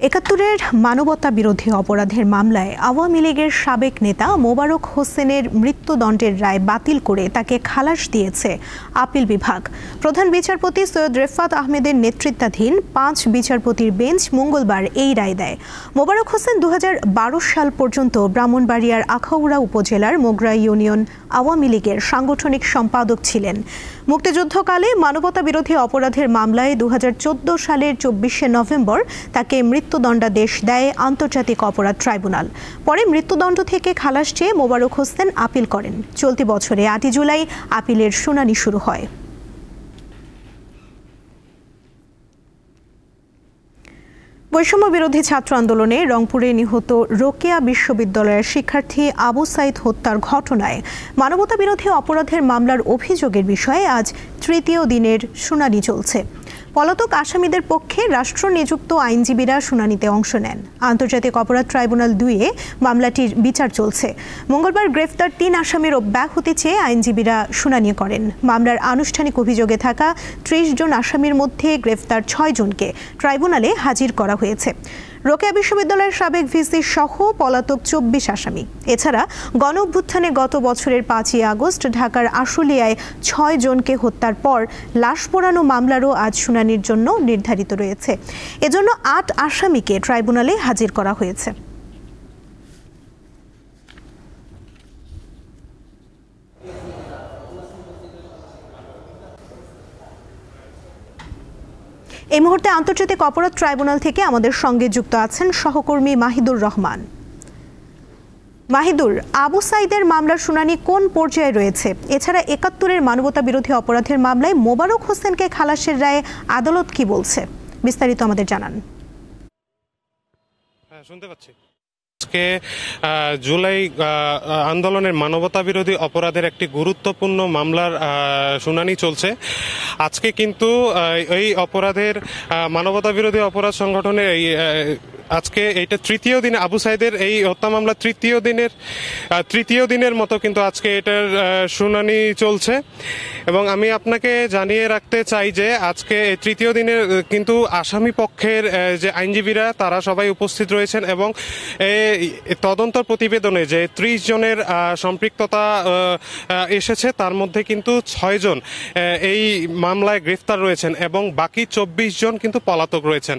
একাত্তরের মানবতা বিরোধী অপরাধের মামলায় আওয়ামী লীগের সাবেক নেতা মোবারক হোসেনের মৃত্যুদণ্ডের রায় বাতিল করে তাকে খালাস দিয়েছে আপিল বিভাগ। প্রধান বিচারপতি সৈয়দ রেফাত আহমেদের নেতৃত্বাধীন ৫ বিচারপতির বেঞ্চ মঙ্গলবার এই রায় দেয়। মোবারক হোসেন ২০১২ সাল পর্যন্ত ব্রাহ্মণবাড়িয়ার আখাউড়া উপজেলার মোগরা ইউনিয়ন আওয়ামী লীগের সাংগঠনিক সম্পাদক ছিলেন। মুক্তিযুদ্ধকালে মানবতা বিরোধী অপরাধের মামলায় ২০১৪ সালের ২৪শে নভেম্বর তাকে মৃত্যুদণ্ডাদেশ দেয় আন্তর্জাতিক অপরাধ ট্রাইব্যুনাল। পরে মৃত্যুদণ্ড থেকে খালাস চেয়ে মোবারক হোসেন আপিল করেন। চলতি বছরে ৮ জুলাই আপিলের শুনানি শুরু হয়। বৈষম্য বিরোধী ছাত্র আন্দোলনে রংপুরে নিহত রোকেয়া বিশ্ববিদ্যালয়ের শিক্ষার্থী আবু সাইদ হত্যার ঘটনায় মানবতা বিরোধী অপরাধের মামলার অভিযোগের বিষয়ে আজ তৃতীয় দিনের শুনানি চলছে। পলাতক আসামিদের পক্ষে রাষ্ট্র নিযুক্ত আইনজীবীরা শুনানিতে অংশ নেন। আন্তর্জাতিক অপরাধ ট্রাইব্যুনাল ২-এ মামলাটির বিচার চলছে। মঙ্গলবার গ্রেফতার ৩ আসামির অব্যাহতি চেয়ে আইনজীবীরা শুনানি করেন। মামলার আনুষ্ঠানিক অভিযোগে থাকা ৩০ জন আসামির মধ্যে গ্রেফতার ৬ জনকে ট্রাইব্যুনালে হাজির করা হয়েছে। রোকেয়া বিশ্ববিদ্যালয়ের সাবেক ভিসি সহ পলাতক ২৪ আসামি। এছাড়া গণঅভ্যুত্থানে গত বছরের ৫ই আগস্ট ঢাকার আশুলিয়ায় ৬ জনকে হত্যার পর লাশ পোড়ানো মামলারও আজ শুনানির জন্য নির্ধারিত রয়েছে। এজন্য ৮ আসামিকে ট্রাইব্যুনালে হাজির করা হয়েছে। এই মুহূর্তে আন্তর্জাতিক অপরাধ ট্রাইব্যুনাল থেকে আমাদের সঙ্গে যুক্ত আছেন সহকর্মী মাহিদুর রহমান। মাহিদুর, আবু সাইদের মামলার শুনানি কোন পর্যায়ে রয়েছে? এছাড়া একাত্তরের মানবতা বিরোধী অপরাধের মামলায় মোবারক হোসেনকে খালাসের রায়ে আদালত কি বলছে? বিস্তারিত আমাদের জানান। শুনতে পাচ্ছি। আজকে জুলাই আন্দোলনের মানবতা বিরোধী অপরাধের একটি গুরুত্বপূর্ণ মামলার শুনানি চলছে। আজকে কিন্তু এই অপরাধের মানবতা বিরোধী অপরাধ সংগঠনের আজকে এইটা তৃতীয় দিনে আবু সাইদের এই হত্যা মামলা তৃতীয় দিনের মতো কিন্তু আজকে এটার শুনানি চলছে। এবং আমি আপনাকে জানিয়ে রাখতে চাই যে আজকে তৃতীয় দিনের কিন্তু আসামি পক্ষের যে আইনজীবীরা তারা সবাই উপস্থিত রয়েছেন এবং তদন্ত প্রতিবেদনে যে ৩০ জনের সম্পৃক্ততা এসেছে তার মধ্যে কিন্তু ৬ জন এই মামলায় গ্রেফতার রয়েছেন এবং বাকি ২৪ জন কিন্তু পলাতক রয়েছেন।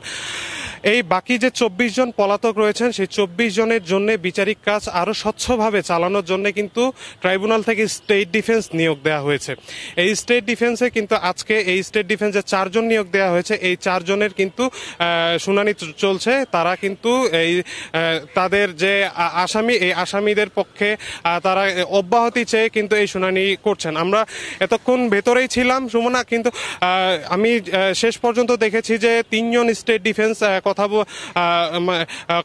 এই বাকি যে ২৪ জন পলাতক রয়েছেন সেই ২৪ জনের জন্য বিচারিক কাজ আরও স্বচ্ছভাবে চালানোর জন্য কিন্তু ট্রাইব্যুনাল থেকে স্টেট ডিফেন্স নিয়োগ দেওয়া হয়েছে। এই স্টেট ডিফেন্সে কিন্তু আজকে এই স্টেট ডিফেন্সে ৪ জন নিয়োগ দেওয়া হয়েছে। এই ৪ জনের কিন্তু শুনানি চলছে। তারা কিন্তু তাদের যে আসামি এই আসামিদের পক্ষে তারা অব্যাহতি চেয়ে কিন্তু এই শুনানি করছেন। আমরা এতক্ষণ ভেতরেই ছিলাম সুমনা, কিন্তু আমি শেষ পর্যন্ত দেখেছি যে 3 জন স্টেট ডিফেন্স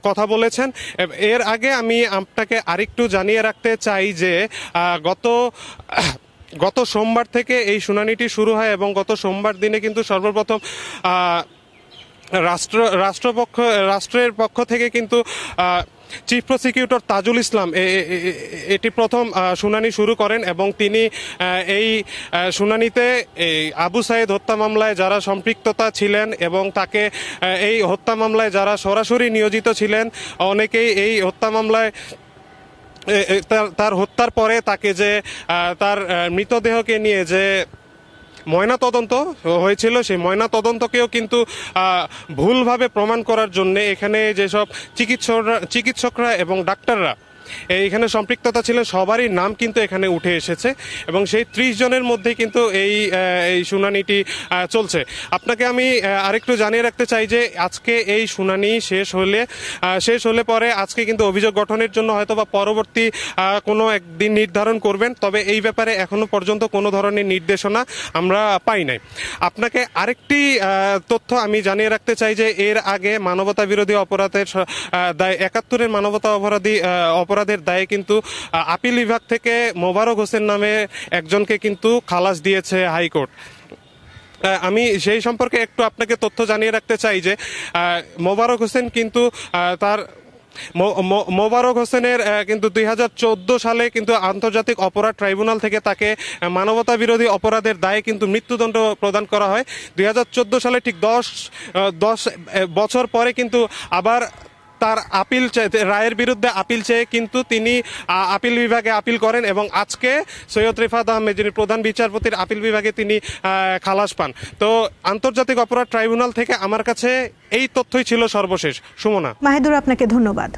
কথা বলেছেন। এর আগে আমি আপনাকে আরেকটু জানিয়ে রাখতে চাই যে গত সোমবার থেকে এই শুনানিটি শুরু হয় এবং গত সোমবার দিনে কিন্তু সর্বপ্রথম রাষ্ট্রের পক্ষ থেকে কিন্তু চিফ প্রসিকিউটর তাজুল ইসলাম এটি প্রথম শুনানি শুরু করেন এবং তিনি এই শুনানিতে আবু সাইদ হত্যা মামলায় যারা সম্পৃক্ততা ছিলেন এবং তাকে এই হত্যা মামলায় যারা সরাসরি নিয়োজিত ছিলেন অনেকেই এই হত্যা মামলায় তার হত্যার পরে তাকে যে তার মৃতদেহকে নিয়ে যে ময়না তদন্ত হয়েছিল সেই ময়না তদন্তকেও কিন্তু ভুলভাবে প্রমাণ করার জন্য এখানে যেসব চিকিৎসকরা এবং ডাক্তাররা এইখানে সম্পৃক্ততা ছিলেন সবারই নাম কিন্তু এখানে উঠে এসেছে এবং সেই ৩০ জনের মধ্যে কিন্তু এই শুনানিটি চলছে। আপনাকে আমি আরেকটু জানিয়ে রাখতে চাই যে আজকে এই শুনানি শেষ হলে পরে আজকে কিন্তু অভিযোগ গঠনের জন্য হয়তো বা পরবর্তী কোনো একদিন নির্ধারণ করবেন, তবে এই ব্যাপারে এখনো পর্যন্ত কোনো ধরনের নির্দেশনা আমরা পাই নাই। আপনাকে আরেকটি তথ্য আমি জানিয়ে রাখতে চাই যে এর আগে মানবতা বিরোধী অপরাধের দায় ৭১-এর মানবতা অপরাধের দায়ে কিন্তু আপিল বিভাগ থেকে মোবারক হোসেন নামে একজনকে কিন্তু খালাস দিয়েছে হাইকোর্ট। আমি সেই সম্পর্কে একটু আপনাকে তথ্য জানিয়ে রাখতে চাই যে মোবারক হোসেন কিন্তু তার মোবারক হোসেনের কিন্তু 2014 সালে কিন্তু আন্তর্জাতিক অপরাধ ট্রাইব্যুনাল থেকে তাকে মানবতা বিরোধী অপরাধের দায়ে কিন্তু মৃত্যুদণ্ড প্রদান করা হয়। 2014 সালে ঠিক 10 বছর পরে কিন্তু আবার তার আপিল রায়ের বিরুদ্ধে আপিল চেয়ে কিন্তু তিনি আপিল বিভাগে আপিল করেন এবং আজকে সৈয়দ রিফাত আহমেদ যিনি প্রধান বিচারপতির আপিল বিভাগে তিনি খালাস পান। তো আন্তর্জাতিক অপরাধ ট্রাইব্যুনাল থেকে আমার কাছে এই তথ্যই ছিল সর্বশেষ। সুমনা। মাহিদুর, আপনাকে ধন্যবাদ।